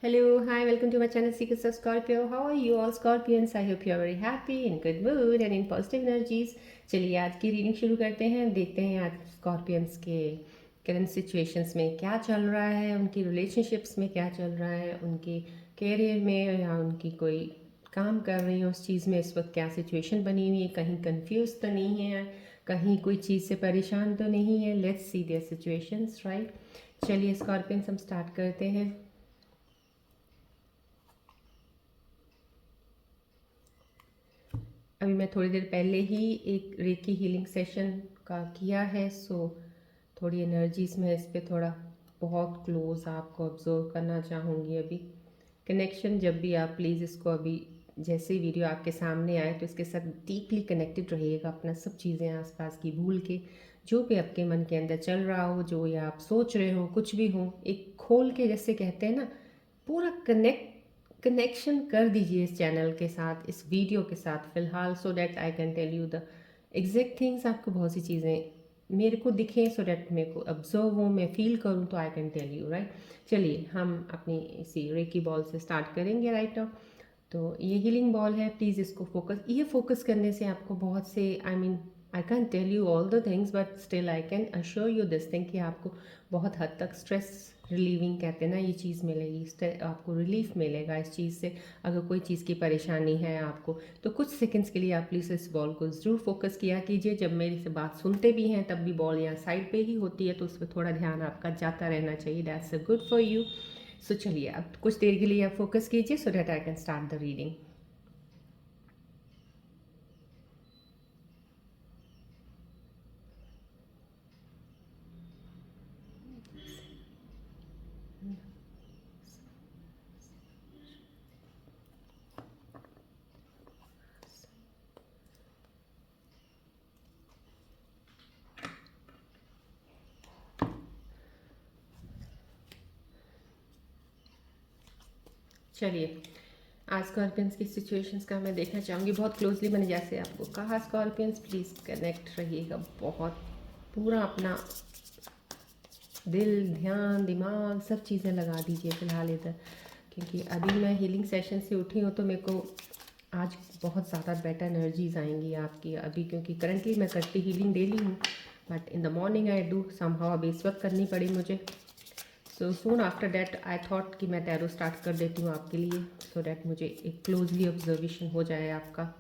Hello, hi, welcome to my channel Secrets of Scorpio. How are you all Scorpions? I hope you are very happy, in good mood and in positive energies. चलिए आज की reading शुरू करते हैं। देखते हैं आज Scorpions के करंट सिचुएशंस में क्या चल रहा है, उनकी रिलेशनशिप्स में क्या चल रहा है, उनके कैरियर में या उनकी कोई काम कर रही है उस चीज़ में इस वक्त क्या सिचुएशन बनी हुई है, कहीं कंफ्यूज तो नहीं है, कहीं कोई चीज़ से परेशान तो नहीं है। Let's see their situations, right. चलिए स्कॉर्पियंस हम स्टार्ट करते हैं। अभी मैं थोड़ी देर पहले ही एक रेकी हीलिंग सेशन का किया है, सो थोड़ी एनर्जीज में इस पर थोड़ा बहुत क्लोज आपको ऑब्जर्व करना चाहूँगी। अभी कनेक्शन जब भी आप प्लीज़ इसको अभी जैसे ही वीडियो आपके सामने आए तो इसके साथ डीपली कनेक्टेड रहिएगा, अपना सब चीज़ें आसपास की भूल के जो भी आपके मन के अंदर चल रहा हो, जो या आप सोच रहे हो, कुछ भी हो, एक खोल के जैसे कहते हैं ना, पूरा कनेक्शन कर दीजिए इस चैनल के साथ, इस वीडियो के साथ फ़िलहाल, so that I can tell you the exact things. आपको बहुत सी चीज़ें मेरे को दिखें, सो डैट मेरे को ऑब्जर्व हो, मैं फील करूँ, तो I can tell you, right. चलिए हम अपनी इसी रेकी बॉल से स्टार्ट करेंगे राइट नाउ। तो ये हीलिंग बॉल है, प्लीज़ इसको फोकस करने से आपको बहुत से I can tell you all the things but still I can assure you this thing कि आपको बहुत हद तक स्ट्रेस रिलीविंग कहते हैं ना, ये चीज़ मिलेगी, आपको रिलीफ मिलेगा इस चीज़ से। अगर कोई चीज़ की परेशानी है आपको, तो कुछ सेकंड्स के लिए आप प्लीज़ इस बॉल को ज़रूर फोकस किया कीजिए। जब मेरी से बात सुनते भी हैं तब भी बॉल यहाँ साइड पे ही होती है, तो उस पर थोड़ा ध्यान आपका जाता रहना चाहिए। That's a good for you. So चलिए अब कुछ देर के लिए आप फोकस कीजिए so that I can start the reading. चलिए आज स्कॉर्पियंस की सिचुएशंस का मैं देखना चाहूँगी बहुत क्लोजली। मैंने जैसे आपको कहा स्कॉर्पियंस प्लीज़ कनेक्ट रहिएगा, बहुत पूरा अपना दिल, ध्यान, दिमाग सब चीज़ें लगा दीजिए फ़िलहाल इधर, क्योंकि अभी मैं हीलिंग सेशन से उठी हूँ तो मेरे को आज बहुत ज़्यादा बेटर एनर्जीज आएंगी आपकी अभी, क्योंकि करंटली मैं करती हीलिंग डेली हूँ but in the morning I do somehow, अभी इस वक्त करनी पड़ी मुझे। So soon after that I thought कि मैं टैरो स्टार्ट कर देती हूँ आपके लिए, सो डैट मुझे एक क्लोजली ऑब्जर्वेशन हो जाए आपका।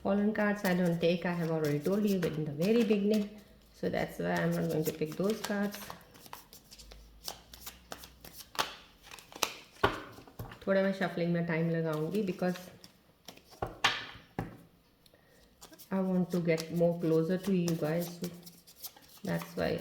Fallen cards I don't take, I have already told you in the very beginning, so that's why I'm not going to pick those cards. थोड़ा मैं शफलिंग में टाइम लगाऊंगी because I want to get more closer to you guys, that's why.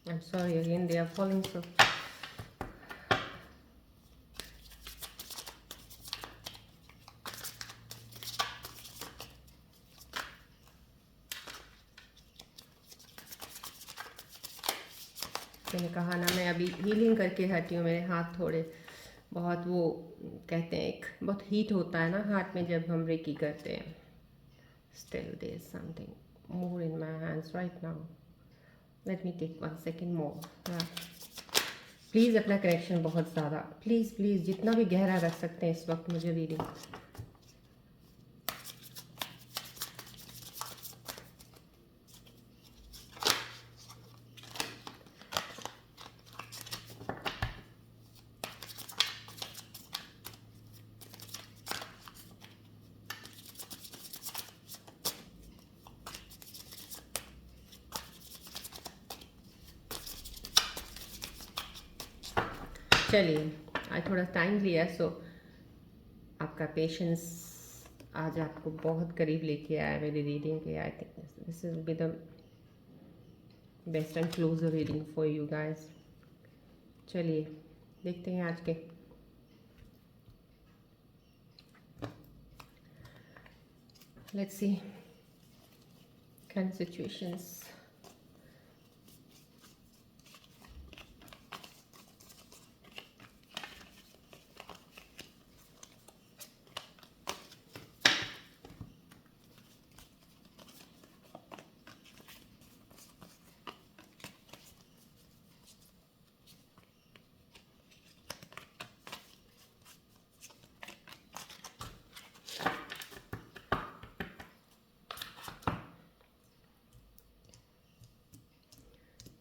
I'm sorry again, they are falling so. मैंने कहा ना मैं अभी healing करके हटी हूँ, मेरे हाथ थोड़े बहुत वो कहते हैं एक बहुत हीट होता है ना हार्ट में जब हम रेकी करते हैं. Still there is something more in my hands right now. Let me take 1 second more. Please अपना कनेक्शन बहुत ज़्यादा प्लीज़ प्लीज़ जितना भी गहरा रख सकते हैं इस वक्त मुझे रीडिंग. चलिए आज थोड़ा टाइम लिया सो आपका पेशेंस आज आपको बहुत करीब लेके आया मेरी रीडिंग के. I think this is be the best and closer reading for you guys. चलिए देखते हैं आज के. Let's see kind of situations.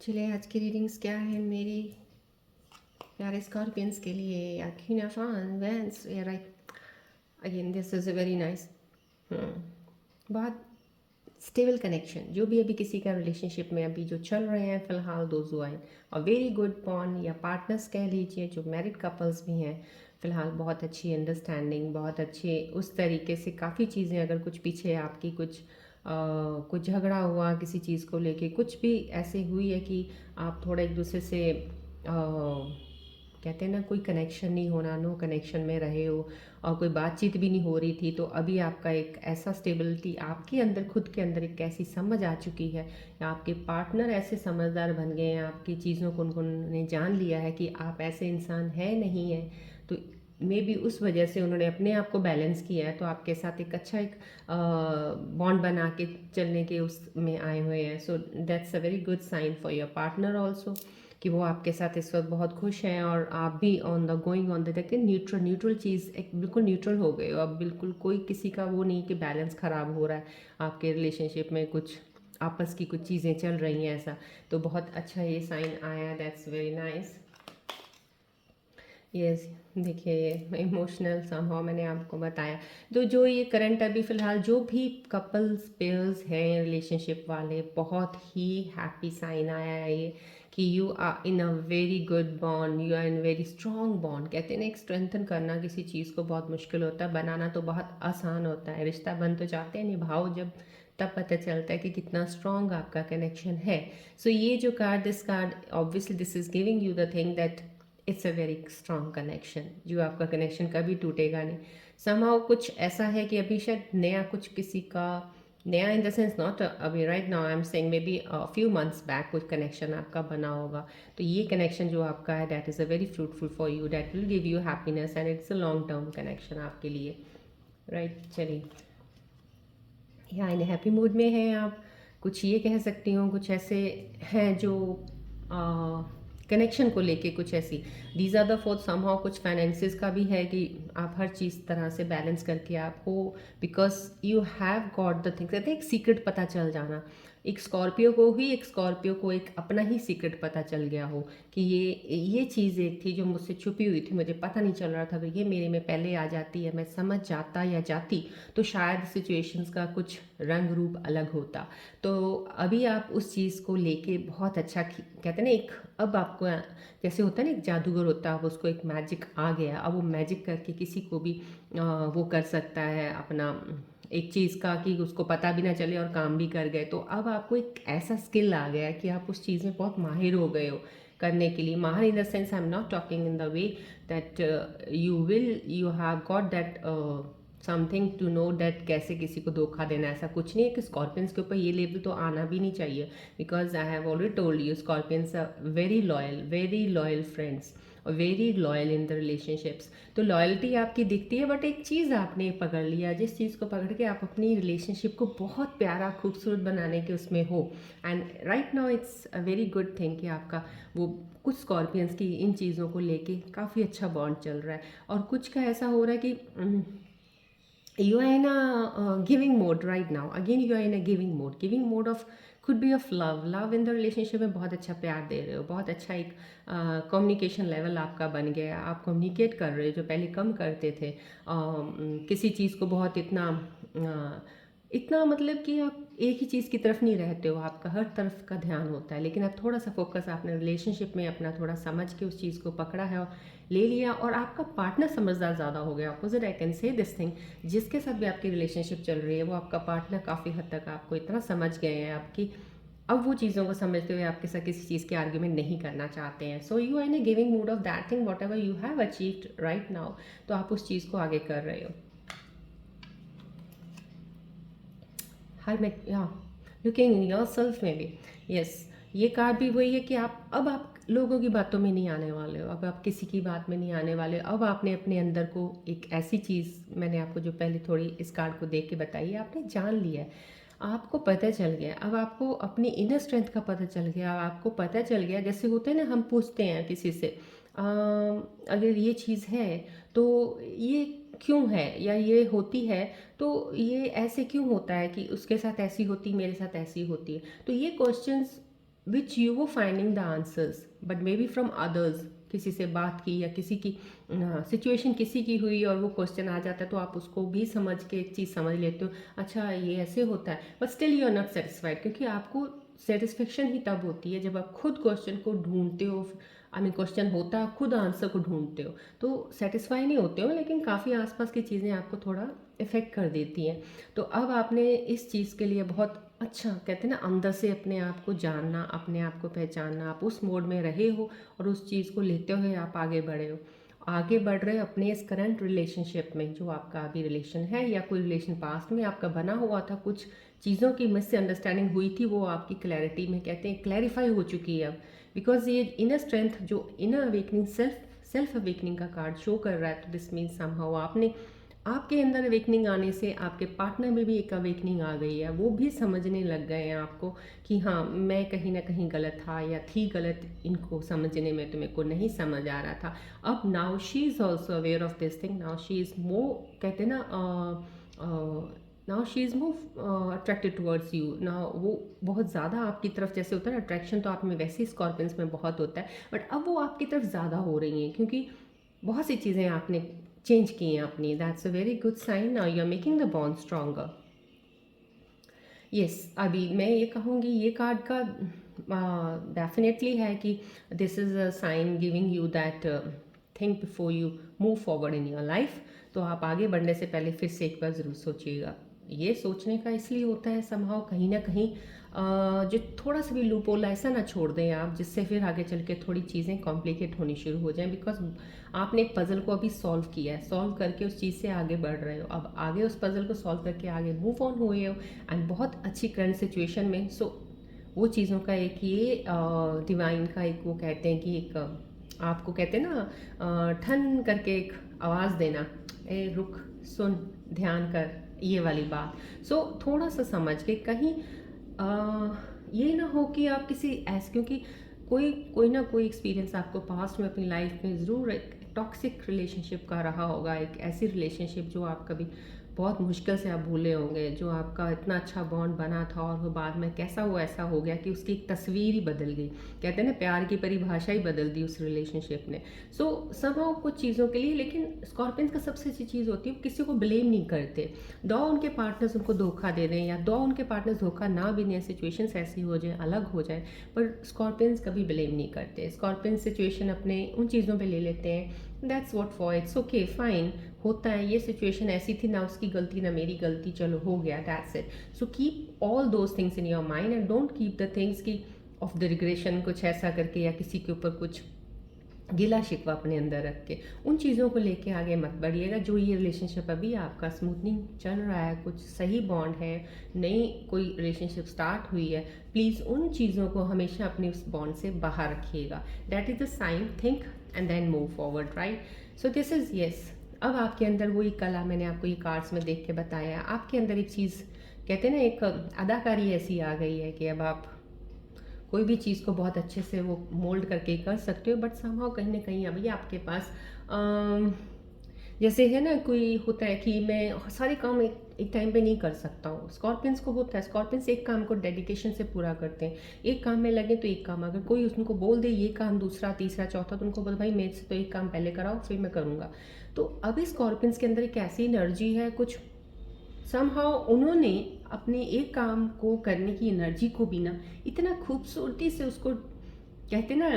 चलिए आज की रीडिंग्स क्या है मेरी प्यारे स्कॉर्पियंस के लिए. या queen of wands wands right. Again this is a very nice. बहुत स्टेबल कनेक्शन जो भी अभी किसी का रिलेशनशिप में अभी जो चल रहे हैं फ़िलहाल those who are a very good bond या पार्टनर्स कह लीजिए जो मैरिड कपल्स भी हैं फ़िलहाल बहुत अच्छी अंडरस्टैंडिंग बहुत अच्छे उस तरीके से काफ़ी चीज़ें अगर कुछ पीछे आपकी कुछ झगड़ा हुआ किसी चीज़ को लेके कुछ भी ऐसे हुई है कि आप थोड़ा एक दूसरे से कहते हैं ना कोई कनेक्शन नहीं होना नो कनेक्शन में रहे हो और कोई बातचीत भी नहीं हो रही थी तो अभी आपका एक ऐसा स्टेबिलिटी आपके अंदर खुद के अंदर एक ऐसी समझ आ चुकी है या आपके पार्टनर ऐसे समझदार बन गए हैं आपकी चीज़ों को उन्होंने जान लिया है कि आप ऐसे इंसान है नहीं है तो मे बी उस वजह से उन्होंने अपने आप को बैलेंस किया है तो आपके साथ एक अच्छा एक बॉन्ड बना के चलने के उसमें आए हुए हैं. So that's a very good sign for your partner also कि वो आपके साथ इस वक्त बहुत खुश हैं और आप भी on the going on the देखते न्यूट्रल चीज़ एक बिल्कुल न्यूट्रल हो गए हो अब बिल्कुल कोई किसी का वो नहीं कि बैलेंस ख़राब हो रहा है आपके रिलेशनशिप में कुछ आपस की कुछ चीज़ें चल रही हैं ऐसा तो बहुत अच्छा ये साइन आया. That's very nice. यस देखिए ये इमोशनल समहाउ मैंने आपको बताया तो जो ये करंट अभी फ़िलहाल जो भी कपल्स पेयर्स हैं रिलेशनशिप वाले बहुत ही हैप्पी साइन आया है ये कि you are in a very good bond you are in very strong bond. कहते हैं ना एक स्ट्रेंथन करना किसी चीज़ को बहुत मुश्किल होता है बनाना तो बहुत आसान होता है. रिश्ता बन तो जाते हैं निभाओ जब तब पता चलता है कि कितना स्ट्रॉन्ग आपका कनेक्शन है. सो ये जो card this card obviously this is giving you the thing that it's a very strong connection जो आपका कनेक्शन कभी टूटेगा नहीं. समहाउ कुछ ऐसा है कि अभी शायद नया कुछ किसी का नया इन द सेंस नॉट अभी right now I am saying may be few months back कुछ कनेक्शन आपका बना होगा तो ये कनेक्शन जो आपका है that is a very fruitful for you that will give you happiness and it's a long term connection आपके लिए राइट. चलिए यहाँ इन हैप्पी मूड में हैं आप कुछ ये कह सकती हूँ कुछ ऐसे हैं जो कनेक्शन को लेके कुछ ऐसी these are the fourth somehow कुछ फाइनेंसिस का भी है कि आप हर चीज़ तरह से बैलेंस करके आप हो because you have got the things कहते हैं एक सीक्रेट पता चल जाना. एक स्कॉर्पियो को एक अपना ही सीक्रेट पता चल गया हो कि ये चीज़ एक थी जो मुझसे छुपी हुई थी मुझे पता नहीं चल रहा था कि ये मेरे में पहले आ जाती है मैं समझ जाता या जाती तो शायद सिचुएशंस का कुछ रंग रूप अलग होता. तो अभी आप उस चीज़ को लेके बहुत अच्छा कहते हैं ना एक अब आपको जैसे होता है ना एक जादूगर होता है अब उसको एक मैजिक आ गया अब वो मैजिक करके किसी को भी वो कर सकता है अपना एक चीज़ का कि उसको पता भी ना चले और काम भी कर गए. तो अब आपको एक ऐसा स्किल आ गया कि आप उस चीज़ में बहुत माहिर हो गए हो करने के लिए. माहिर in the sense I am not talking in the way that you have got that something to know that कैसे किसी को धोखा देना ऐसा कुछ नहीं है कि स्कॉर्पियंस के ऊपर ये लेवल तो आना भी नहीं चाहिए because I have already told you scorpions are very loyal friends और very loyal in the relationships. तो लॉयल्टी आपकी दिखती है, बट एक चीज़ आपने पकड़ लिया, जिस चीज़ को पकड़ के आप अपनी रिलेशनशिप को बहुत प्यारा खूबसूरत बनाने के उसमें हो। And right now it's a very good thing कि आपका वो कुछ स्कॉर्पियंस की इन चीज़ों को लेके काफ़ी अच्छा बॉन्ड चल रहा है, और कुछ का ऐसा हो रहा है कि you are in a giving mode right now. Again you are in a giving mode of could be of love in the relationship में बहुत अच्छा प्यार दे रहे हो, बहुत अच्छा एक कम्युनिकेशन लेवल आपका बन गया, आप कम्युनिकेट कर रहे हो जो पहले कम करते थे। किसी चीज़ को बहुत इतना मतलब कि आप एक ही चीज़ की तरफ नहीं रहते हो, आपका हर तरफ का ध्यान होता है, लेकिन अब थोड़ा सा फोकस आपने रिलेशनशिप में अपना थोड़ा समझ के उस चीज़ को पकड़ा है और ले लिया, और आपका पार्टनर समझदार ज़्यादा हो गया। Opposite I can say this thing, जिसके साथ भी आपकी रिलेशनशिप चल रही है वो आपका पार्टनर काफ़ी हद तक आपको इतना समझ गए हैं आपकी, अब वो चीज़ों को समझते हुए आपके साथ किसी चीज़ के आर्ग्यूमेंट नहीं करना चाहते हैं। So you are in a giving mood of that thing whatever you have achieved right now, तो आप उस चीज़ को आगे कर रहे हो। हर में लुकिंग योरसेल्फ में भी यस, ये कार्ड भी वही है कि आप लोगों की बातों में नहीं आने वाले हो, अब आप किसी की बात में नहीं आने वाले हो। अब आपने अपने अंदर को एक ऐसी चीज़, मैंने आपको जो पहले थोड़ी इस कार्ड को देख के बताई है, आपने जान लिया है, आपको पता चल गया, अब आपको अपनी इनर स्ट्रेंथ का पता चल गया, अब आपको पता चल गया। जैसे होते हैं ना, हम पूछते हैं किसी से अगर ये चीज़ है तो ये क्यों है, या ये होती है तो ये ऐसे क्यों होता है कि उसके साथ ऐसी होती मेरे साथ ऐसी होती है। तो ये क्वेश्चंस विच यू वो finding the answers but may be from others, किसी से बात की या किसी की सिचुएशन किसी की हुई और वो क्वेश्चन आ जाता है, तो आप उसको भी समझ के एक चीज़ समझ लेते हो, अच्छा ये ऐसे होता है, but still you are not satisfied, क्योंकि आपको सेटिस्फेक्शन ही तब होती है जब आप खुद क्वेश्चन को ढूंढते हो। आई मीन क्वेश्चन होता है, खुद आंसर को ढूंढते हो तो सेटिस्फाई नहीं होते हो, लेकिन काफ़ी आसपास की चीज़ें आपको थोड़ा इफ़ेक्ट कर देती हैं। तो अब आपने इस चीज़ के लिए बहुत अच्छा, कहते हैं ना, अंदर से अपने आप को जानना, अपने आप को पहचानना, आप उस मोड में रहे हो और उस चीज़ को लेते हुए आप आगे बढ़े हो, आगे बढ़ रहे हो अपने इस करंट रिलेशनशिप में, जो आपका अभी रिलेशन है या कोई रिलेशन पास्ट में आपका बना हुआ था, कुछ चीज़ों की मिसअंडरस्टैंडिंग हुई थी, वो आपकी क्लैरिटी में, कहते हैं, क्लैरिफाई हो चुकी है अब। बिकॉज ये इनर स्ट्रेंथ, जो इनर अवेकनिंग, सेल्फ अवेकनिंग का कार्ड शो कर रहा है, तो दिस मीन्स समहाउ आपने, आपके अंदर अवेकनिंग आने से आपके पार्टनर में भी एक अवेकनिंग आ गई है, वो भी समझने लग गए हैं आपको कि हाँ, मैं कहीं ना कहीं गलत था या थी गलत, इनको समझने में तो मेरे को नहीं समझ आ रहा था। अब now she is also aware of this thing, now she is more, कहते हैं ना, now she is more attracted towards you. Now वो बहुत ज़्यादा आपकी तरफ, जैसे होता है ना अट्रैक्शन तो आप में वैसे ही स्कॉर्पियंस में बहुत होता है, बट अब वो आपकी तरफ ज़्यादा हो रही हैं, क्योंकि बहुत सी चीज़ें आपने चेंज की हैं अपनी। That's a very good sign, now you are making the bond stronger. Yes, अभी मैं ये कहूँगी, ये कार्ड का डेफिनेटली है कि this is a sign giving you that think before you move forward in your life. तो आप आगे बढ़ने से पहले फिर से एक बार ज़रूर सोचिएगा। ये सोचने का इसलिए होता है समहाउ, कहीं ना कहीं जो थोड़ा सा भी लूप होल ऐसा ना छोड़ दें आप, जिससे फिर आगे चल के थोड़ी चीज़ें कॉम्प्लिकेट होनी शुरू हो जाएं, बिकॉज आपने एक पज़ल को अभी सॉल्व किया है, सॉल्व करके उस चीज़ से आगे बढ़ रहे हो, अब आगे उस पज़ल को सॉल्व करके आगे मूव ऑन हुए हो, एंड बहुत अच्छी करंट सिचुएशन में। सो वो चीज़ों का एक ये डिवाइन का एक, वो कहते हैं कि एक आपको कहते हैं ना ठन करके एक आवाज़ देना, ए रुक, सुन, ध्यान कर, ये वाली बात। सो थोड़ा सा समझ के कहीं ये ना हो कि आप किसी ऐसे, क्योंकि कोई ना कोई एक्सपीरियंस आपको पास्ट में अपनी लाइफ में ज़रूर एक टॉक्सिक रिलेशनशिप का रहा होगा, एक ऐसी रिलेशनशिप जो आप कभी बहुत मुश्किल से आप भूले होंगे, जो आपका इतना अच्छा बॉन्ड बना था और वो बाद में कैसा हुआ, ऐसा हो गया कि उसकी एक तस्वीर ही बदल गई, कहते हैं ना प्यार की परिभाषा ही बदल दी उस रिलेशनशिप ने। सो समहाउ कुछ चीज़ों के लिए, लेकिन स्कॉर्पियंस का सबसे अच्छी चीज़ होती है किसी को ब्लेम नहीं करते, दो उनके पार्टनर्स उनको धोखा दे दें या दो उनके पार्टनर्स धोखा ना भी दें, सिचुएशंस ऐसी हो जाए, अलग हो जाए, पर स्कॉर्पियंस कभी ब्लेम नहीं करते। स्कॉर्पियंस सिचुएशन अपने उन चीज़ों पे ले लेते हैं, that's what for, it's okay, fine, होता है, ये सिचुएशन ऐसी थी, ना उसकी गलती ना मेरी गलती, चलो हो गया, that's it. So keep all those things in your mind and don't keep the things की ऑफ द रिग्रेशन, कुछ ऐसा करके या किसी के ऊपर कुछ गिला शिकवा अपने अंदर रख के उन चीज़ों को लेके आगे मत बढ़िएगा। जो ये रिलेशनशिप अभी आपका स्मूथनिंग चल रहा है, कुछ सही बॉन्ड है, नई कोई रिलेशनशिप स्टार्ट हुई है, प्लीज़ उन चीज़ों को हमेशा अपने उस बॉन्ड से बाहर रखिएगा। That is the sign, think and then move forward, right? So this is yes. अब आपके अंदर वही कला मैंने आपको ये कार्ड्स में देख के बताया, आपके अंदर एक चीज़ कहते हैं ना, एक अदाकारी ऐसी आ गई है कि अब आप कोई भी चीज़ को बहुत अच्छे से वो मोल्ड करके कर सकते हो, बट समहाउ कहीं ना कहीं अभी आपके पास जैसे है ना, कोई होता है कि मैं सारे काम एक टाइम पे नहीं कर सकता हूँ। स्कॉर्पियंस को होता है, स्कॉर्पियंस एक काम को डेडिकेशन से पूरा करते हैं। एक काम में लगे तो एक काम, अगर कोई उनको बोल दे ये काम दूसरा तीसरा चौथा, तो उनको बोल भाई मेरे से तो एक काम पहले कराओ फिर मैं करूँगा। तो अभी स्कॉर्पियंस के अंदर एक ऐसी एनर्जी है, कुछ समहाउ उन्होंने अपने एक काम को करने की एनर्जी को भी ना इतना खूबसूरती से उसको कहते ना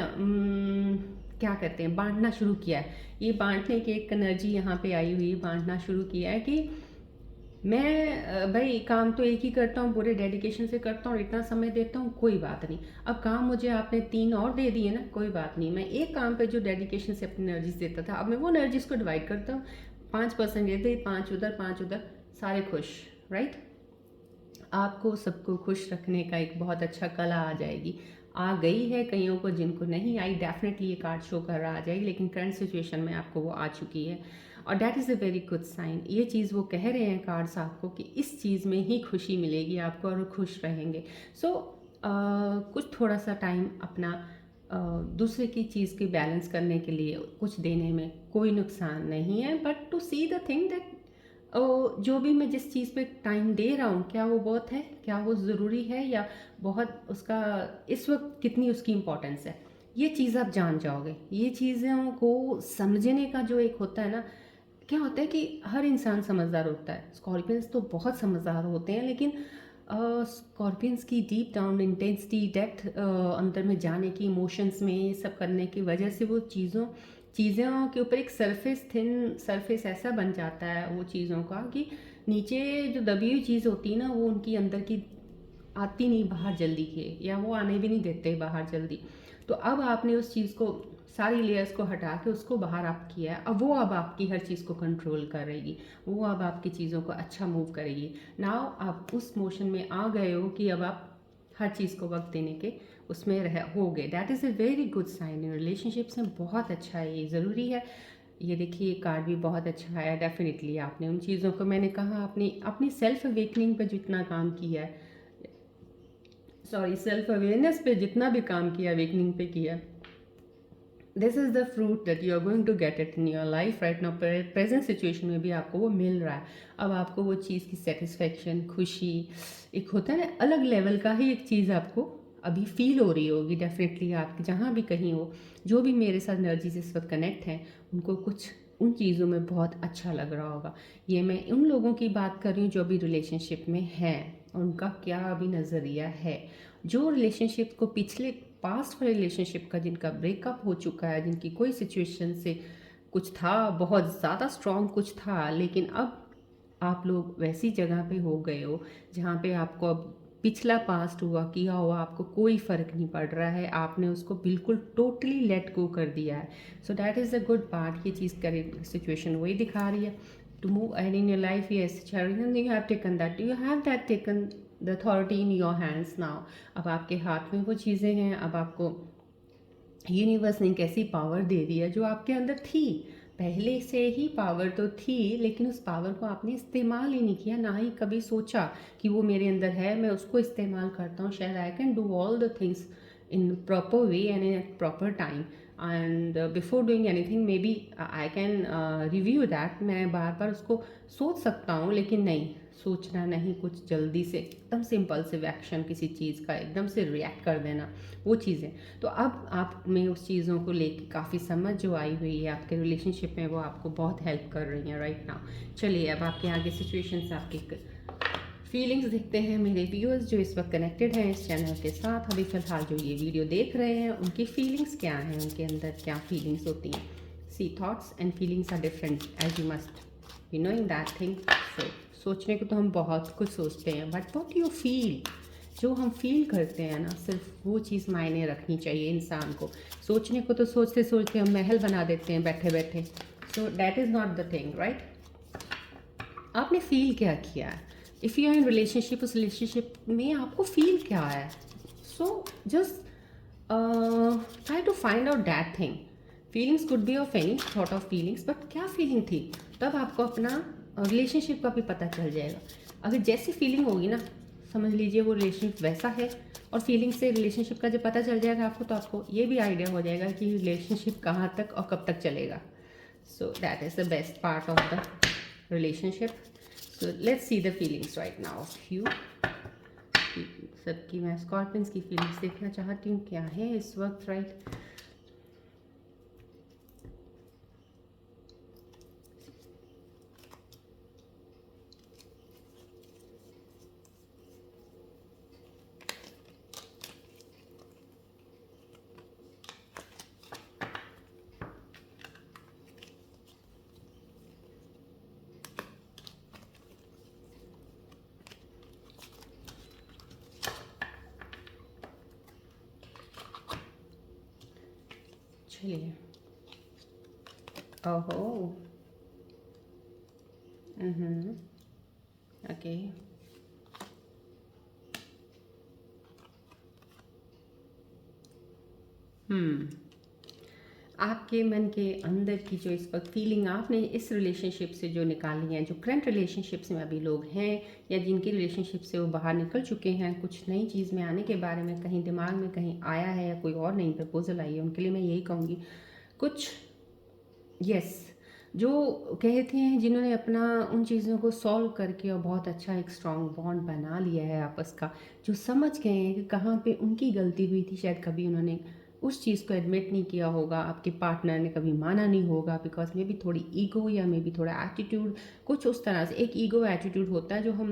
क्या कहते हैं, बांटना शुरू किया है। ये बांटने की एक एनर्जी यहाँ पे आई हुई है, बांटना शुरू किया है कि मैं भाई काम तो एक ही करता हूँ, पूरे डेडिकेशन से करता हूँ, इतना समय देता हूँ, कोई बात नहीं। अब काम मुझे आपने 3 और दे दिए ना, कोई बात नहीं। मैं एक काम पे जो डेडिकेशन से अपनी एनर्जीज देता था, अब मैं वो एनर्जीज को डिवाइड करता हूँ, 5% इधर 5 उधर 5 उधर, सारे खुश, राइट? आपको सबको खुश रखने का एक बहुत अच्छा कला आ जाएगी, आ गई है कईयों को, जिनको नहीं आई डेफिनेटली ये कार्ड शो कर रहा आ जाएगी, लेकिन करंट सिचुएशन में आपको वो आ चुकी है और that is a very good sign. ये चीज़ वो कह रहे हैं कार्ड्स आपको कि इस चीज़ में ही खुशी मिलेगी आपको और खुश रहेंगे। सो कुछ थोड़ा सा टाइम अपना दूसरे की चीज़ की बैलेंस करने के लिए कुछ देने में कोई नुकसान नहीं है, but to see the thing that जो भी मैं जिस चीज़ पे टाइम दे रहा हूँ, क्या वो बहुत है, क्या वो ज़रूरी है, या बहुत उसका इस वक्त कितनी उसकी इम्पोर्टेंस है, ये चीज़ आप जान जाओगे। ये चीज़ों को समझने का जो एक होता है ना, क्या होता है कि हर इंसान समझदार होता है, स्कॉर्पियंस तो बहुत समझदार होते हैं, लेकिन स्कॉर्पियंस की डीप डाउन इंटेंसिटी, डेप्थ अंदर में जाने की, इमोशंस में ये सब करने की वजह से वो चीज़ों के ऊपर एक सरफेस, थिन सरफेस ऐसा बन जाता है वो चीज़ों का कि नीचे जो दबी हुई चीज़ होती है ना, वो उनकी अंदर की आती नहीं बाहर जल्दी के, या वो आने भी नहीं देते बाहर जल्दी। तो अब आपने उस चीज़ को, सारी लेयर्स को हटा के उसको बाहर आप किया है, अब वो अब आपकी हर चीज़ को कंट्रोल करेगी, वो अब आपकी चीज़ों को अच्छा मूव करेगी। नाउ आप उस मोशन में आ गए हो कि अब आप हर चीज़ को वक्त देने के उसमें रह हो गए। That is a very good sign in relationships में, बहुत अच्छा है, ये ज़रूरी है। ये देखिए कार्ड भी बहुत अच्छा है, डेफिनेटली आपने उन चीज़ों को, मैंने कहा अपनी सेल्फ अवेकनिंग पे जितना काम किया है, सॉरी सेल्फ अवेयरनेस पे जितना भी काम किया, अवेकनिंग पे किया, this is the fruit that you are going to get it in your life right now. Present situation में भी आपको वो मिल रहा है। अब आपको वो चीज़ की सेटिस्फेक्शन, खुशी, एक होता है ना अलग लेवल का ही एक चीज़ आपको अभी फील हो रही होगी। डेफिनेटली आप जहाँ भी कहीं हो, जो भी मेरे साथ एनर्जी से इस वक्त कनेक्ट हैं, उनको कुछ उन चीज़ों में बहुत अच्छा लग रहा होगा। ये मैं उन लोगों की बात कर रही हूँ जो भी रिलेशनशिप में हैं, उनका क्या अभी नज़रिया है। जो रिलेशनशिप को पिछले पास्ट वाले रिलेशनशिप का जिनका ब्रेकअप हो चुका है, जिनकी कोई सिचुएशन से कुछ था, बहुत ज़्यादा स्ट्रॉन्ग कुछ था, लेकिन अब आप लोग वैसी जगह पे हो गए हो जहाँ पे आपको अब पिछला पास्ट हुआ किया हुआ आपको कोई फ़र्क नहीं पड़ रहा है, आपने उसको बिल्कुल टोटली लेट गो कर दिया है। So that is a good part. ये चीज़ करें सिचुएशन वही दिखा रही है। To move ahead in your life, yes charity, you have taken that, you have that taken the authority in your hands now. अब आपके हाथ में वो चीज़ें हैं, अब आपको यूनिवर्स ने कैसी पावर दे दी है जो आपके अंदर थी, पहले से ही पावर तो थी, लेकिन उस पावर को आपने इस्तेमाल ही नहीं किया, ना ही कभी सोचा कि वो मेरे अंदर है, मैं उसको इस्तेमाल करता हूँ, शायद I can do all the things in proper way and in proper time, and before doing anything maybe I can review that. मैं बार बार उसको सोच सकता हूँ, लेकिन नहीं, सोचना नहीं, कुछ जल्दी से एकदम से इम्पल्सिव एक्शन किसी चीज़ का एकदम से रिएक्ट कर देना, वो चीज़ें। तो अब आप में उस चीज़ों को लेके काफ़ी समझ जो आई हुई है आपके रिलेशनशिप में, वो आपको बहुत हेल्प कर रही हैं राइट नाउ। चलिए अब आपके आगे सिचुएशंस, आपके फीलिंग्स देखते हैं मेरे व्यूअर्स जो इस वक्त कनेक्टेड हैं इस चैनल के साथ। अभी फ़िलहाल जो ये वीडियो देख रहे हैं, उनकी फीलिंग्स क्या हैं, उनके अंदर क्या फीलिंग्स होती हैं। See thoughts and feelings are different as you must you knowing that thing. सोचने को तो हम बहुत कुछ सोचते हैं, बट व्हाट यू फील, जो हम फील करते हैं ना, सिर्फ वो चीज़ मायने रखनी चाहिए इंसान को। सोचने को तो सोचते सोचते हम महल बना देते हैं बैठे बैठे। So that is not the thing right. आपने फील क्या किया है, if you are in relationship, उस रिलेशनशिप में आपको फील क्या है। So just try to find out that thing feelings could be of any thought of feelings, but क्या फीलिंग थी तब आपको अपना रिलेशनशिप का भी पता चल जाएगा। अगर जैसी फीलिंग होगी ना, समझ लीजिए वो रिलेशनशिप वैसा है, और फीलिंग से रिलेशनशिप का जब पता चल जाएगा आपको, तो आपको ये भी आइडिया हो जाएगा कि रिलेशनशिप कहाँ तक और कब तक चलेगा। सो that is the best part of the relationship. So let's see the feelings right now of you. सबकी मैं स्कॉर्पियंस की फीलिंग्स देखना चाहती हूँ क्या है इस वक्त, राइट। चलिए, ओहो, ओके, आपके मन के अंदर की जो इस वक्त फीलिंग आपने इस रिलेशनशिप से जो निकाली है, जो करंट रिलेशनशिप्स में अभी लोग हैं या जिनकी रिलेशनशिप से वो बाहर निकल चुके हैं, कुछ नई चीज़ में आने के बारे में कहीं दिमाग में कहीं आया है या कोई और नई प्रपोजल आई है, उनके लिए मैं यही कहूँगी कुछ यस जो कहते हैं जिन्होंने अपना उन चीज़ों को सॉल्व करके और बहुत अच्छा एक स्ट्रॉन्ग बॉन्ड बना लिया है आपस का, जो समझ गए हैं कि कहाँ पे उनकी गलती हुई थी, शायद कभी उन्होंने उस चीज़ को एडमिट नहीं किया होगा, आपके पार्टनर ने कभी माना नहीं होगा, बिकॉज मे बी थोड़ी ईगो या मे बी थोड़ा एटीट्यूड, कुछ उस तरह से एक ईगो एटीट्यूड होता है जो हम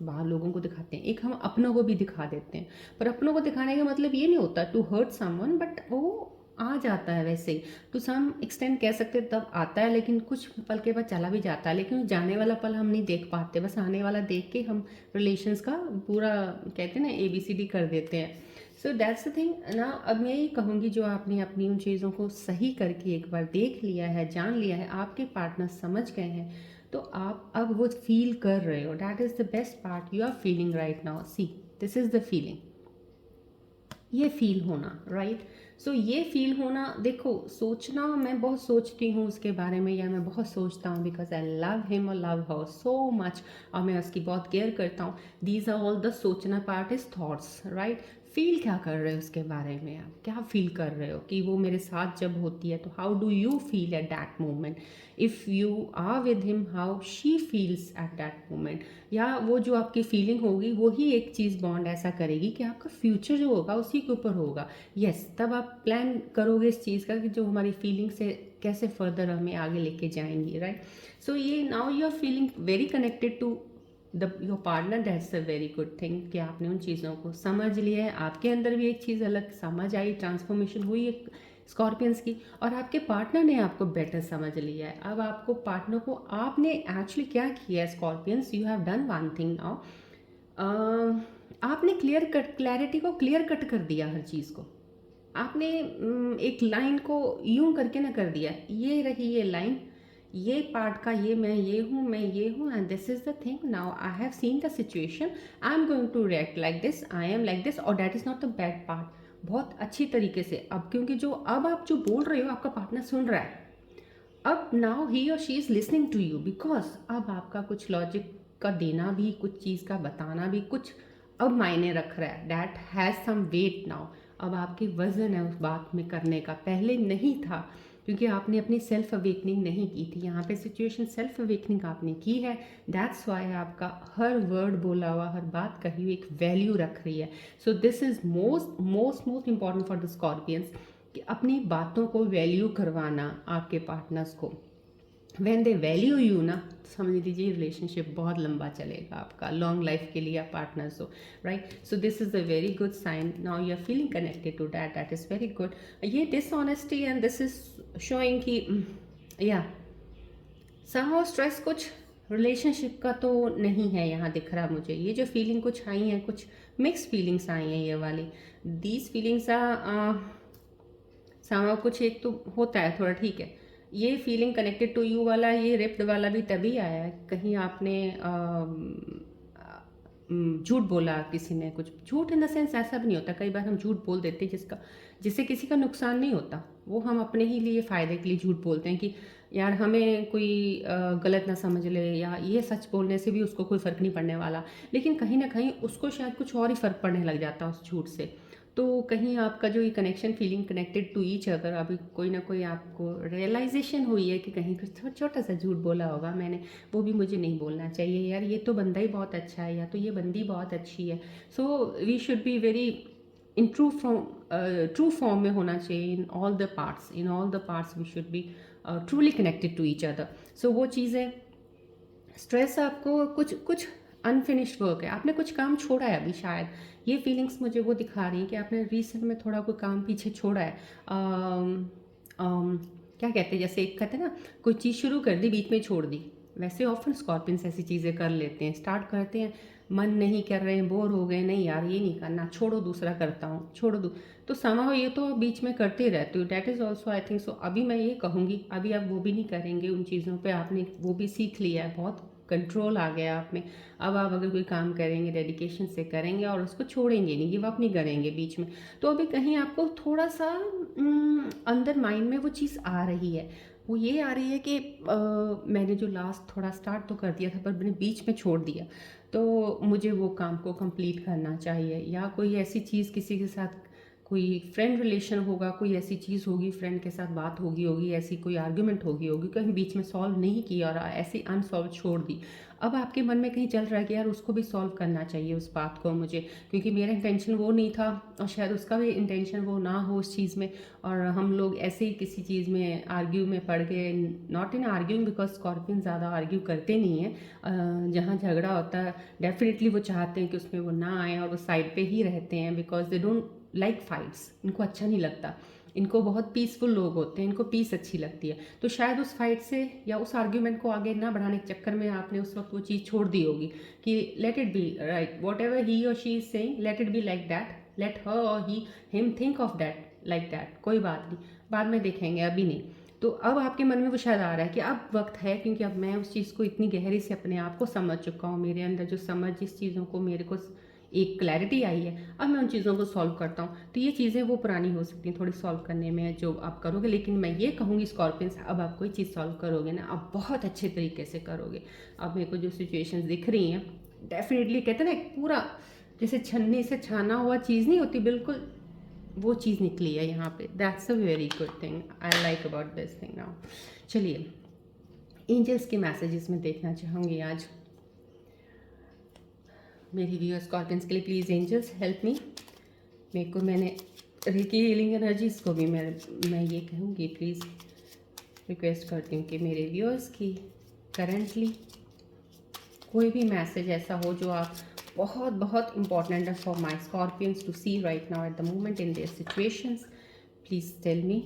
बाहर लोगों को दिखाते हैं, एक हम अपनों को भी दिखा देते हैं, पर अपनों को दिखाने का मतलब ये नहीं होता टू हर्ट समवन, बट वो आ जाता है वैसे ही, टू सम एक्सटेंड कह सकते तब आता है, लेकिन कुछ पल के बाद चला भी जाता है, लेकिन जाने वाला पल हम नहीं देख पाते, बस आने वाला देख के हम रिलेशंस का पूरा कहते हैं ना ABCD कर देते हैं। सो दैट्स द थिंग ना। अब मैं यही कहूँगी जो आपने अपनी उन चीज़ों को सही करके एक बार देख लिया है, जान लिया है, आपके पार्टनर समझ गए हैं, तो आप अब वो फील कर रहे हो, that is the best part you are feeling right now. See this is the feeling, ये फील होना, राइट। सो ये फील होना, देखो सोचना, मैं बहुत सोचती हूँ उसके बारे में, या मैं बहुत सोचता हूँ बिकॉज आई लव हिम और लव हर सो मच, और मैं उसकी बहुत केयर करता हूँ। दीज आर ऑल द सोचना part is thoughts, right. Feel क्या कर रहे हो उसके बारे में, आप क्या फील कर रहे हो कि वो मेरे साथ जब होती है तो how do you feel at that moment, if you are with him how she feels at that moment, या वो जो आपकी फीलिंग होगी वही एक चीज़ बॉन्ड ऐसा करेगी कि आपका फ्यूचर जो होगा उसी के ऊपर होगा। यस, तब आप प्लान करोगे इस चीज़ का कि जो हमारी फीलिंग से कैसे फर्दर हमें आगे लेके जाएंगी, राइट। सो ये now you are feeling very connected to the your partner, that's a very good thing कि आपने उन चीज़ों को समझ लिया है, आपके अंदर भी एक चीज़ अलग समझ आई, ट्रांसफॉर्मेशन हुई एक स्कॉर्पियंस की, और आपके पार्टनर ने आपको बेटर समझ लिया है। अब आपको पार्टनर को आपने एक्चुअली क्या किया है scorpions, you have done one thing now, आपने क्लैरिटी को क्लियर कट कर दिया, हर चीज़ को आपने एक लाइन को यूं करके ना कर दिया, ये रही ये लाइन, ये पार्ट का ये मैं ये हूँ and this is the thing, now I have seen the situation, I am going to react like this, I am like this, और that is not the bad part. बहुत अच्छी तरीके से अब, क्योंकि जो अब आप जो बोल रहे हो आपका पार्टनर सुन रहा है, अब नाउ ही और she is listening to you, because अब आपका कुछ लॉजिक का देना भी, कुछ चीज़ का बताना भी कुछ अब मायने रख रहा है, that has some weight now. अब आपके वज़न है उस बात में करने का, पहले नहीं था, क्योंकि आपने अपनी सेल्फ अवेकनिंग नहीं की थी। यहाँ पे सिचुएशन सेल्फ अवेकनिंग आपने की है, दैट्स वाई आपका हर वर्ड बोला हुआ, हर बात कही हुई एक वैल्यू रख रही है। So this is most most most important for the scorpions कि अपनी बातों को वैल्यू करवाना आपके पार्टनर्स को। व्हेन दे वैल्यू यू ना, समझ लीजिए रिलेशनशिप बहुत लंबा चलेगा आपका, लॉन्ग लाइफ के लिए आप पार्टनर्स हो, right. So this is a very good sign, now you are feeling connected to that, that is very good. ये dishonesty and this is showing कि या समहाउ स्ट्रेस कुछ रिलेशनशिप का तो नहीं है यहाँ दिख रहा मुझे। ये जो फीलिंग कुछ आई हैं, कुछ मिक्स फीलिंग्स आई हैं ये वाली, दीज फीलिंग्स समहाउ कुछ एक तो होता है थोड़ा, ठीक है। ये फीलिंग कनेक्टेड टू यू वाला, ये रिप्ड वाला भी तभी आया है, कहीं आपने झूठ बोला किसी ने, कुछ झूठ इन द सेंस ऐसा भी नहीं होता, कई बार हम झूठ बोल देते हैं जिससे किसी का नुकसान नहीं होता, वो हम अपने ही लिए फ़ायदे के लिए झूठ बोलते हैं कि यार हमें कोई गलत ना समझ ले, या ये सच बोलने से भी उसको कोई फ़र्क नहीं पड़ने वाला, लेकिन कहीं ना कहीं उसको शायद कुछ और ही फ़र्क पड़ने लग जाता उस झूठ से। तो कहीं आपका जो ये connection, feeling connected to each other, अभी कोई ना कोई आपको रियलाइजेशन हुई है कि कहीं कुछ छोटा सा झूठ बोला होगा मैंने, वो भी मुझे नहीं बोलना चाहिए, यार ये तो बंदा ही बहुत अच्छा है, या तो ये बंदी बहुत अच्छी है। So we should be very in true form में होना चाहिए, in all the parts we should be truly connected to each other. So वो चीज़ है। स्ट्रेस आपको कुछ कुछ अनफिनिश्ड वर्क है, आपने कुछ काम छोड़ा है अभी, शायद ये फीलिंग्स मुझे वो दिखा रही हैं कि आपने रिसेंट में थोड़ा कोई काम पीछे छोड़ा है। क्या कहते हैं, जैसे एक कहते हैं ना, कोई चीज़ शुरू कर दी बीच में छोड़ दी, वैसे ऑफन स्कॉर्पियंस ऐसी चीज़ें कर लेते हैं, स्टार्ट करते हैं, मन नहीं कर रहे हैं, बोर हो गए, नहीं यार ये नहीं करना, छोड़ो दूसरा करता हूँ, छोड़ दो, तो समाओ ये तो बीच में करते ही रहते हो। That is also I think so. अभी मैं ये कहूँगी, अभी आप वो भी नहीं करेंगे, उन चीज़ों पे आपने वो भी सीख लिया है, बहुत कंट्रोल आ गया आप में। अब आप अगर कोई काम करेंगे डेडिकेशन से करेंगे और उसको छोड़ेंगे नहीं, गिव अप नहीं करेंगे बीच में, तो अभी कहीं आपको थोड़ा सा अंदर माइंड में वो चीज़ आ रही है, वो ये आ रही है कि मैंने जो लास्ट थोड़ा स्टार्ट तो कर दिया था पर मैंने बीच में छोड़ दिया, तो मुझे वो काम को कंप्लीट करना चाहिए। या कोई ऐसी चीज़ किसी के साथ, कोई फ्रेंड रिलेशन होगा, कोई ऐसी चीज़ होगी, फ्रेंड के साथ बात होगी होगी, ऐसी कोई आर्ग्यूमेंट होगी कहीं बीच में सॉल्व नहीं की और ऐसी अनसॉल्व छोड़ दी। अब आपके मन में कहीं चल रहा है कि यार उसको भी सॉल्व करना चाहिए उस बात को मुझे, क्योंकि मेरा इंटेंशन वो नहीं था और शायद उसका भी इंटेंशन वो ना हो उस चीज़ में, और हम लोग ऐसे ही किसी चीज़ में आर्ग्यू में पड़ गए। Not in arguing, because scorpion ज़्यादा आर्ग्यू करते नहीं हैं, जहाँ झगड़ा होता है डेफिनेटली वो चाहते हैं कि उसमें वो ना आए और वो साइड पे ही रहते हैं, because they don't like fights, इनको अच्छा नहीं लगता, इनको बहुत पीसफुल लोग होते हैं, इनको पीस अच्छी लगती है। तो शायद उस फाइट से या उस आर्ग्यूमेंट को आगे ना बढ़ाने के चक्कर में आपने उस वक्त वो चीज़ छोड़ दी होगी कि let it be right, whatever he और she is saying, let it be like that, let her और he him think of that like that, कोई बात नहीं, बाद में देखेंगे, अभी नहीं। तो अब आपके मन में वो शायद आ रहा है कि अब वक्त है, क्योंकि अब मैं उस चीज़ को इतनी गहरी से अपने आप को समझ चुका हूँ, मेरे अंदर जो समझ, जिस चीज़ों को मेरे को एक क्लैरिटी आई है, अब मैं उन चीज़ों को सॉल्व करता हूँ। तो ये चीज़ें वो पुरानी हो सकती हैं थोड़ी सॉल्व करने में जो आप करोगे, लेकिन मैं ये कहूँगी स्कॉर्पियंस, अब आप कोई चीज़ सॉल्व करोगे ना, आप बहुत अच्छे तरीके से करोगे। अब मेरे को जो सिचुएशंस दिख रही हैं, डेफिनेटली कहते हैं ना, एक पूरा जैसे छन्नी से छाना हुआ चीज़ नहीं होती, बिल्कुल वो चीज़ निकली है यहाँ पे। That's a very good thing, I like about this thing now. चलिए, एंजल्स के मैसेजेस में देखना चाहूँगी आज मेरी व्यूअर स्कॉर्पियंस के लिए। Please angels help me. मेरे को, मैंने रेकी हीलिंग एनर्जीज़ को भी मैं ये कहूँगी, प्लीज़ रिक्वेस्ट करती हूँ कि मेरे व्यूअर्स की करेंटली कोई भी मैसेज ऐसा हो जो आप बहुत बहुत इंपॉर्टेंट है for my scorpions to see right now at the moment in their situations, please tell me.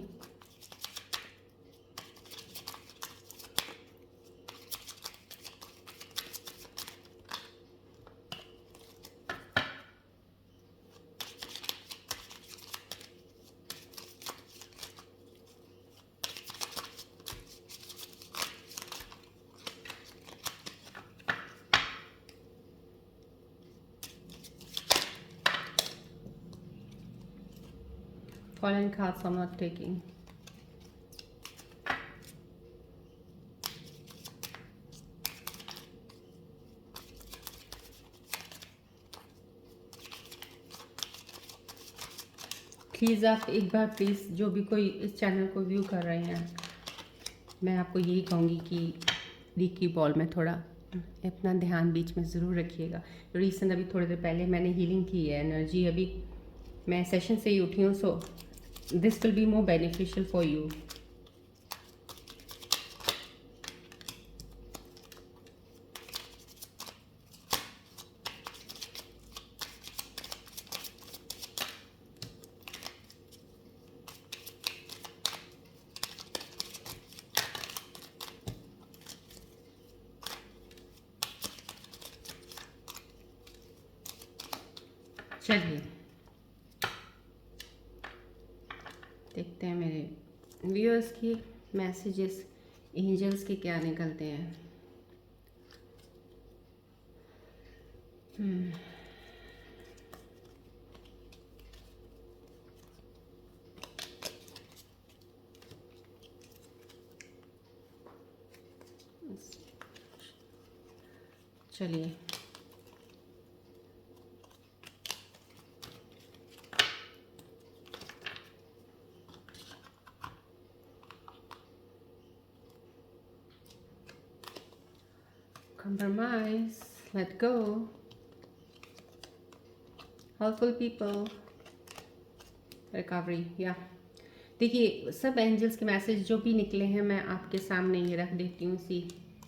Fallen cards I'm not taking. Please आप एक बार, प्लीज़ जो भी कोई इस चैनल को व्यू कर रहे हैं, मैं आपको यही कहूँगी कि रीकी बॉल में थोड़ा अपना ध्यान बीच में ज़रूर रखिएगा। रीसेंट अभी थोड़ी देर पहले मैंने हीलिंग की है एनर्जी, अभी मैं सेशन से ही उठी हूँ, so this will be more beneficial for you. चलिए देखते हैं मेरे व्यूअर्स की मैसेजेस, एंजल्स के क्या निकलते हैं। हम्म, चलिए compromise, let go, helpful people, recovery, या देखिए सब एंजल्स के मैसेज जो भी निकले हैं मैं आपके सामने ये रख देती हूँ। See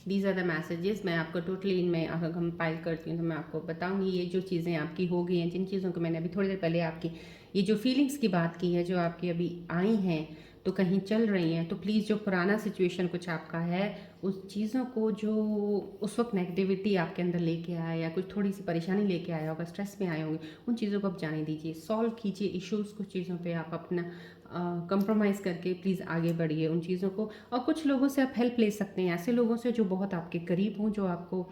these are the messages. मैं आपको टोटली इनमें अगर कंपाइल करती हूँ तो मैं आपको बताऊँगी ये जो चीज़ें आपकी हो गई हैं, जिन चीज़ों को मैंने अभी थोड़ी देर पहले आपकी ये जो फीलिंग्स की बात की है, जो आपकी अभी आई हैं तो कहीं चल रही हैं, तो प्लीज़ जो पुराना सिचुएशन कुछ आपका है उस चीज़ों को जो उस वक्त नेगेटिविटी आपके अंदर लेके आया या कुछ थोड़ी सी परेशानी लेके आया होगा, स्ट्रेस में आए होंगे, उन चीज़ों को आप जाने दीजिए, सॉल्व कीजिए इश्यूज़। कुछ चीज़ों पे आप अपना कंप्रोमाइज़ करके प्लीज़ आगे बढ़िए उन चीज़ों को। और कुछ लोगों से आप हेल्प ले सकते हैं, ऐसे लोगों से जो बहुत आपके करीब हों, जो आपको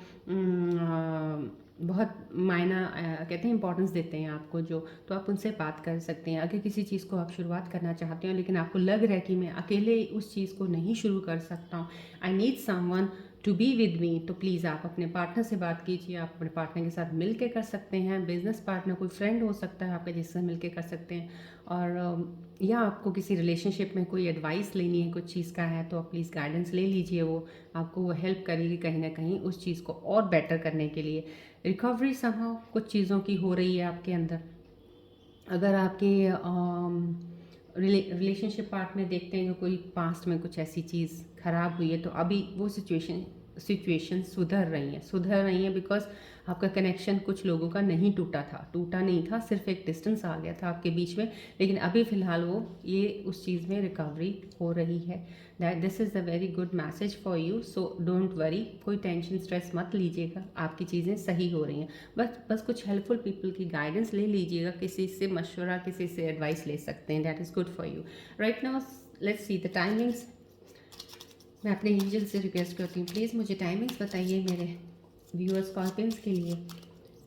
बहुत मायना कहते हैं इंपॉर्टेंस देते हैं आपको, जो तो आप उनसे बात कर सकते हैं। अगर किसी चीज़ को आप शुरुआत करना चाहते हो लेकिन आपको लग रहा है कि मैं अकेले उस चीज़ को नहीं शुरू कर सकता हूँ, I need someone to be with me, तो प्लीज़ आप अपने पार्टनर से बात कीजिए। आप अपने पार्टनर के साथ मिल के कर सकते हैं, बिजनेस पार्टनर कोई फ्रेंड हो सकता है आपका जिससे मिल के कर सकते हैं। और या आपको किसी रिलेशनशिप में कोई एडवाइस लेनी है कुछ चीज़ का है तो आप प्लीज़ गाइडेंस ले लीजिए, वो आपको वो हेल्प करेगी कहीं ना कहीं उस चीज़ को और बेटर करने के लिए। रिकवरी समहाउ कुछ चीज़ों की हो रही है आपके अंदर। अगर आपके रिलेशनशिप पार्ट में देखते हैं कि कोई पास्ट में कुछ ऐसी चीज़ खराब हुई है तो अभी वो सिचुएशन सुधर रही हैं बिकॉज आपका कनेक्शन कुछ लोगों का नहीं टूटा नहीं था, सिर्फ एक डिस्टेंस आ गया था आपके बीच में, लेकिन अभी फ़िलहाल वो ये उस चीज़ में रिकवरी हो रही है। That this is a very good message for you, so don't worry, कोई टेंशन स्ट्रेस मत लीजिएगा, आपकी चीज़ें सही हो रही हैं। बस कुछ हेल्पफुल पीपल की गाइडेंस ले लीजिएगा, किसी से मशवरा, किसी से एडवाइस ले सकते हैं, that is good for you right now. Let's see the timings. मैं अपने एंजल से रिक्वेस्ट करती हूँ प्लीज़ मुझे टाइमिंग्स बताइए मेरे व्यूअर्स स्कॉर्पियंस के लिए।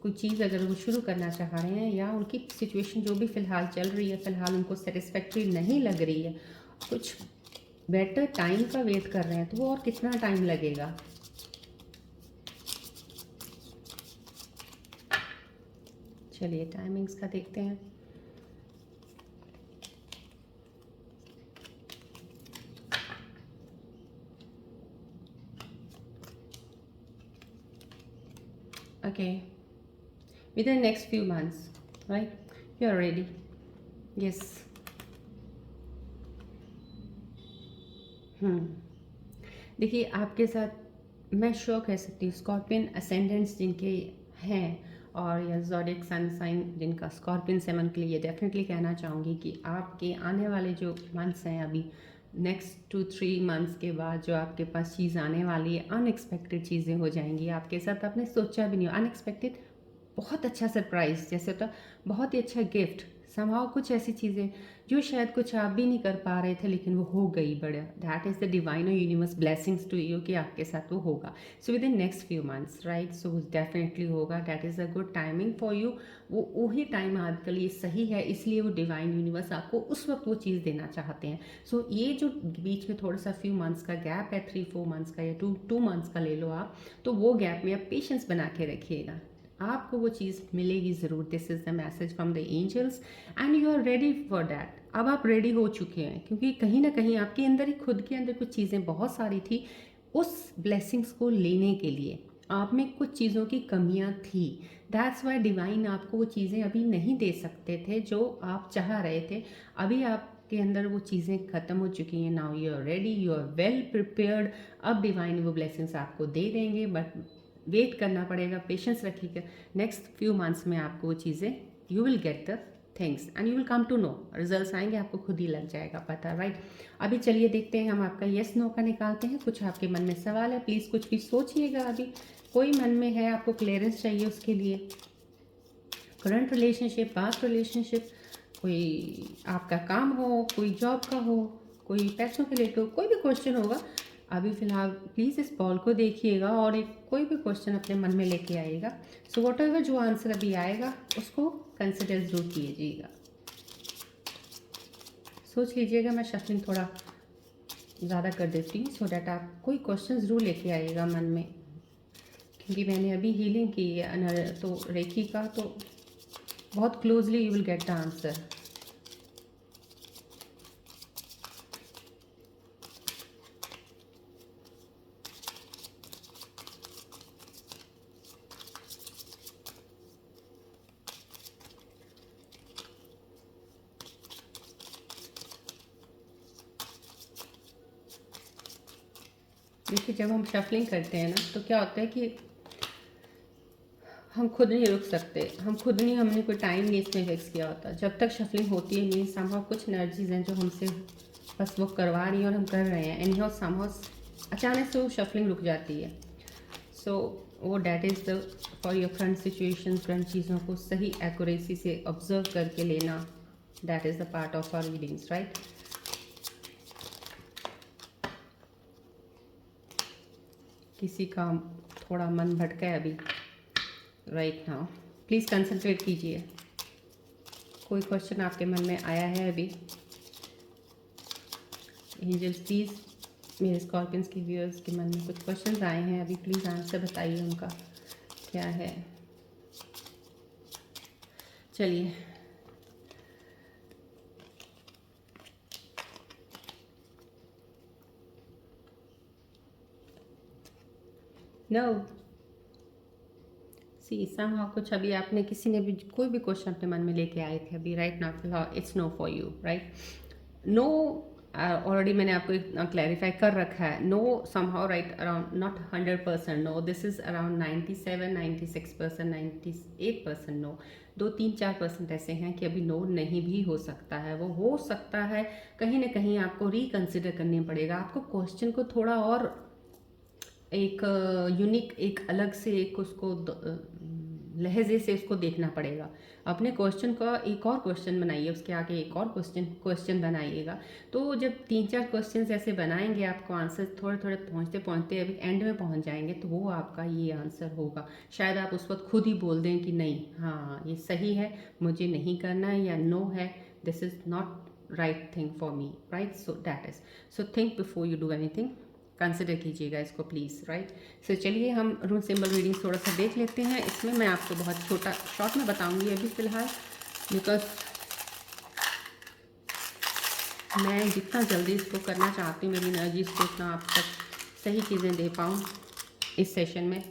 कोई चीज़ अगर वो शुरू करना चाह रहे हैं या उनकी सिचुएशन जो भी फ़िलहाल चल रही है, फ़िलहाल उनको सेटिस्फैक्ट्री नहीं लग रही है, कुछ बेटर टाइम का वेट कर रहे हैं, तो वो और कितना टाइम लगेगा। चलिए टाइमिंग्स का देखते हैं। Okay, within the next few months, right? You are ready. Yes. देखिए आपके साथ मैं श्योर कह सकती हूँ स्कॉर्पियन असेंडेंट्स जिनके हैं और या ज़ोडिएक सन साइन जिनका स्कॉर्पियन सेवन के लिए डेफिनेटली कहना चाहूँगी कि आपके आने वाले जो मंथ्स हैं अभी नेक्स्ट 2-3 मंथ्स के बाद जो आपके पास चीज़ आने वाली है, अनएक्सपेक्टेड चीज़ें हो जाएंगी आपके साथ, आपने सोचा भी नहीं, अनएक्सपेक्टेड बहुत अच्छा सरप्राइज़ जैसे होता, बहुत ही अच्छा गिफ्ट, समहाउ कुछ ऐसी चीज़ें जो शायद कुछ आप भी नहीं कर पा रहे थे लेकिन वो हो गई बड़ा। दैट इज़ द डिवाइन और यूनिवर्स ब्लेसिंग्स टू यू कि आपके साथ वो होगा। So within next few months right, so definitely होगा। That is a good timing for you. वो वही टाइम आपके लिए सही है, इसलिए वो डिवाइन यूनिवर्स आपको उस वक्त वो चीज़ देना चाहते हैं। सो ये जो बीच में थोड़ा सा फ्यू मंथ्स का गैप है, 3-4 मंथ्स का या 2 मंथ्स का ले लो आप, तो वो गैप में आप पेशेंस बना के रखिएगा, आपको वो चीज़ मिलेगी ज़रूर। This is the message from the angels and you are ready for that. अब आप रेडी हो चुके हैं क्योंकि कहीं ना कहीं आपके अंदर ही खुद के अंदर कुछ चीज़ें बहुत सारी थी उस ब्लेसिंग्स को लेने के लिए, आप में कुछ चीज़ों की कमियां थी। दैट्स वाई डिवाइन आपको वो चीज़ें अभी नहीं दे सकते थे जो आप चाह रहे थे। अभी आपके अंदर वो चीज़ें ख़त्म हो चुकी हैं। Now you are ready, you are well prepared. अब डिवाइन वो ब्लेसिंग्स आपको दे देंगे, बट वेट करना पड़ेगा, पेशेंस रखिएगा। नेक्स्ट फ्यू मंथ्स में आपको वो चीज़ें you will get the things and you will come to know, results आएंगे, आपको खुद ही लग जाएगा पता राइट। अभी चलिए देखते हैं हम आपका येस नो का निकालते हैं। कुछ आपके मन में सवाल है, प्लीज़ कुछ भी सोचिएगा, अभी कोई मन में है आपको क्लियरेंस चाहिए उसके लिए। करंट रिलेशनशिप, पास्ट रिलेशनशिप, कोई आपका काम हो, कोई जॉब का हो, कोई पैसों के लेकर हो, कोई भी क्वेश्चन होगा, अभी फ़िलहाल प्लीज़ इस बॉल को देखिएगा और एक कोई भी क्वेश्चन अपने मन में लेके आइएगा। सो व्हाटएवर जो आंसर अभी आएगा उसको कंसिडर ज़रूर कीजिएगा। सोच लीजिएगा, मैं शफलिंग थोड़ा ज़्यादा कर देती हूँ सो डैट आप कोई क्वेश्चन ज़रूर लेके आइएगा मन में, क्योंकि मैंने अभी हीलिंग की है तो रेकी का, तो बहुत closely you will get the answer. देखिए, जब हम शफलिंग करते हैं ना तो क्या होता है कि हम खुद नहीं रुक सकते, हम खुद नहीं, हमने कोई टाइम नहीं इसमें फिक्स किया होता। जब तक शफलिंग होती है मीन्स समहाउ कुछ एनर्जीज हैं जो हमसे बस वो करवा रही हैं और हम कर रहे हैं, एनी हाउ समहाउ अचानक से वो शफलिंग रुक जाती है। सो वो that is the for your front situation, front चीज़ों को सही एक्यूरेसी से ऑब्जर्व करके लेना, that is the part of our readings, right. किसी का थोड़ा मन भटका है अभी राइट नाउ, प्लीज़ कंसंट्रेट कीजिए। कोई क्वेश्चन आपके मन में आया है अभी? एंजल्स प्लीज़, मेरे स्कॉर्पियंस के व्यूअर्स के मन में कुछ क्वेश्चंस आए हैं अभी, प्लीज़ आंसर बताइए उनका क्या है। चलिए, नो सी समहाउ कुछ अभी आपने किसी ने भी कोई भी क्वेश्चन अपने मन में लेके आए थे अभी राइट नाउ, फिलहाल it's no for you, right. No already मैंने आपको क्लैरिफाई कर रखा है। No somehow right around not 100% no, this is around 97-96%, 98% no. 2-3-4% ऐसे हैं कि अभी नो नहीं भी हो सकता है, वो हो सकता है कहीं ना कहीं आपको रिकंसिडर करनी पड़ेगा। आपको क्वेश्चन को थोड़ा और एक यूनिक, एक अलग से, एक उसको लहजे से उसको देखना पड़ेगा। अपने क्वेश्चन का एक और क्वेश्चन बनाइए, उसके आगे एक और क्वेश्चन बनाइएगा। तो जब 3-4 क्वेश्चन ऐसे बनाएंगे आपको आंसर थोड़े थोड़े पहुँचते पहुँचते अभी एंड में पहुँच जाएंगे, तो वो आपका ये आंसर होगा। शायद आप उस वक्त खुद ही बोल दें कि नहीं, हाँ ये सही है, मुझे नहीं करना है, या नो है, this is not right thing for me, right. So that is, so think before you do anything, consider कीजिएगा इसको प्लीज़, राइट। सो चलिए हम रून सिंबल रीडिंग थोड़ा सा देख लेते हैं। इसमें मैं आपको बहुत छोटा शॉर्ट में बताऊंगी अभी फ़िलहाल, बिकॉज मैं जितना जल्दी इसको करना चाहती हूँ, मेरी एनर्जीज को उतना आप तक सही चीज़ें दे पाऊँ इस सेशन में।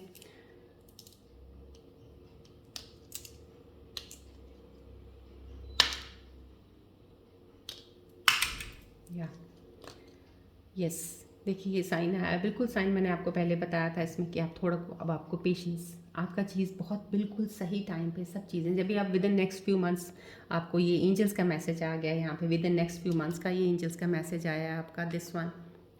या यस, देखिए ये साइन आया, बिल्कुल साइन मैंने आपको पहले बताया था इसमें कि आप थोड़ा, अब आपको पेशेंस, आपका चीज़ बहुत बिल्कुल सही टाइम पे सब चीज़ें, जब भी आप with in next few months, आपको ये एंजल्स का मैसेज आ गया है यहाँ पे, with in next few months का ये एंजल्स का मैसेज आया है आपका, this one,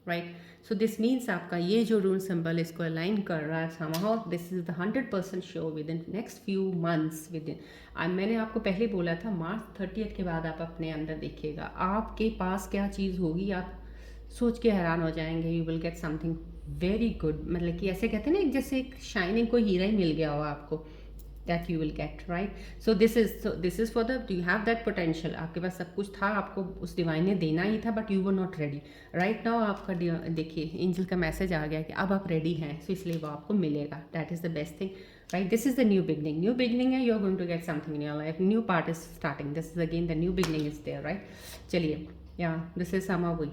right. So this means आपका ये जो रून सिंबल इसको अलाइन कर रहा है somehow, this is the 100% sure with in next few months, with in, मैंने आपको पहले बोला था मार्च 30 के बाद आप अपने अंदर देखिएगा, आपके पास क्या चीज़ होगी, आप सोच के हैरान हो जाएंगे। You will get something very good, मतलब कि ऐसे कहते हैं ना, जैसे एक शाइनिंग कोई हीरा ही मिल गया हो आपको, that you will gate, right. So this is for the, do you have that potential, आपके पास सब कुछ था, आपको उस डिवाइन ने देना ही था, but you were not ready, right now आपका देखिए एंजल का मैसेज आ गया कि अब आप रेडी हैं, सो इसलिए वो आपको मिलेगा, that is the best thing, right. This is the new beginning है, you are going to get something in your life, new part is starting, this is again the new beginning is there, right. चलिए, या this is some वही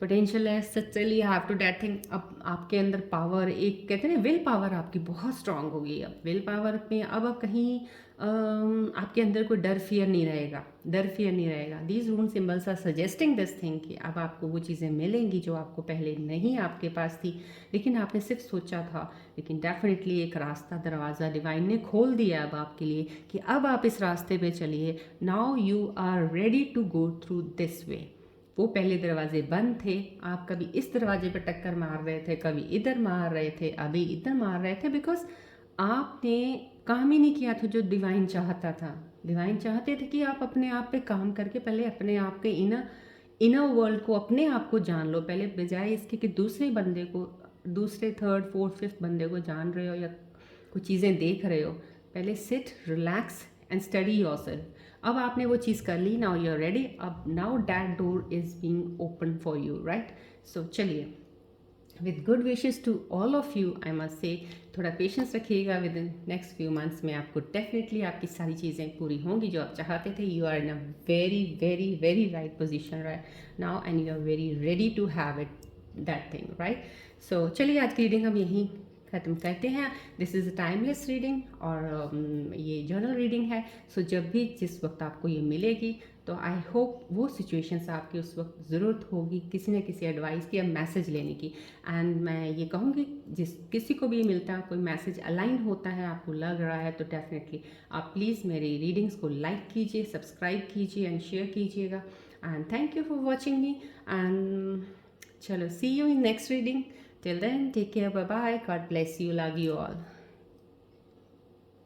potential है, सच्चली have to that thing. अब आपके अंदर power, एक कहते हैं ना विल पावर आपकी बहुत स्ट्रांग होगी, अब विल पावर में अब कहीं आपके अंदर कोई डर फियर नहीं रहेगा, डर फियर नहीं रहेगा। These rune symbols are suggesting this thing कि अब आपको वो चीज़ें मिलेंगी जो आपको पहले नहीं आपके पास थी, लेकिन आपने सिर्फ सोचा था, लेकिन डेफिनेटली एक रास्ता, दरवाज़ा डिवाइन ने खोल दिया अब आपके लिए कि अब आप इस रास्ते पे चलिए, now you are ready to go through this way. वो पहले दरवाजे बंद थे, आप कभी इस दरवाजे पर टक्कर मार रहे थे, कभी इधर मार रहे थे, अभी इधर मार रहे थे, बिकॉज आपने काम ही नहीं किया था जो डिवाइन चाहता था। डिवाइन चाहते थे कि आप अपने आप पे काम करके पहले अपने आप के इनर वर्ल्ड को, अपने आप को जान लो पहले, बजाय इसके कि दूसरे बंदे को, दूसरे थर्ड फोर्थ फिफ्थ बंदे को जान रहे हो या कुछ चीज़ें देख रहे हो। पहले sit, relax and study yourself. अब आपने वो चीज़ कर ली, नाउ यू आर रेडी, अब now that door is being open for you, right. So चलिए, with good wishes to all of you, I must say थोड़ा पेशेंस रखिएगा। Within next few months में आपको डेफिनेटली आपकी सारी चीज़ें पूरी होंगी जो आप चाहते थे। You are in a very very very right position right now and you are very ready to have it that thing, right. So चलिए, आज की रीडिंग हम यहीं ख़त्म करते हैं। This is a timeless reading और ये जर्नल रीडिंग है। सो जब भी जिस वक्त आपको ये मिलेगी तो आई होप वो सिचुएशंस आपकी उस वक्त ज़रूरत होगी किसी न किसी एडवाइस की या मैसेज लेने की। एंड मैं ये कहूँगी, जिस किसी को भी मिलता है कोई मैसेज अलाइन होता है, आपको लग रहा है, तो डेफिनेटली आप प्लीज़ मेरी रीडिंग्स को लाइक कीजिए, सब्सक्राइब कीजिए एंड शेयर कीजिएगा। And thank you for watching me and चलो, see you in next reading. Till then, take care, bye bye, God bless you, love you all.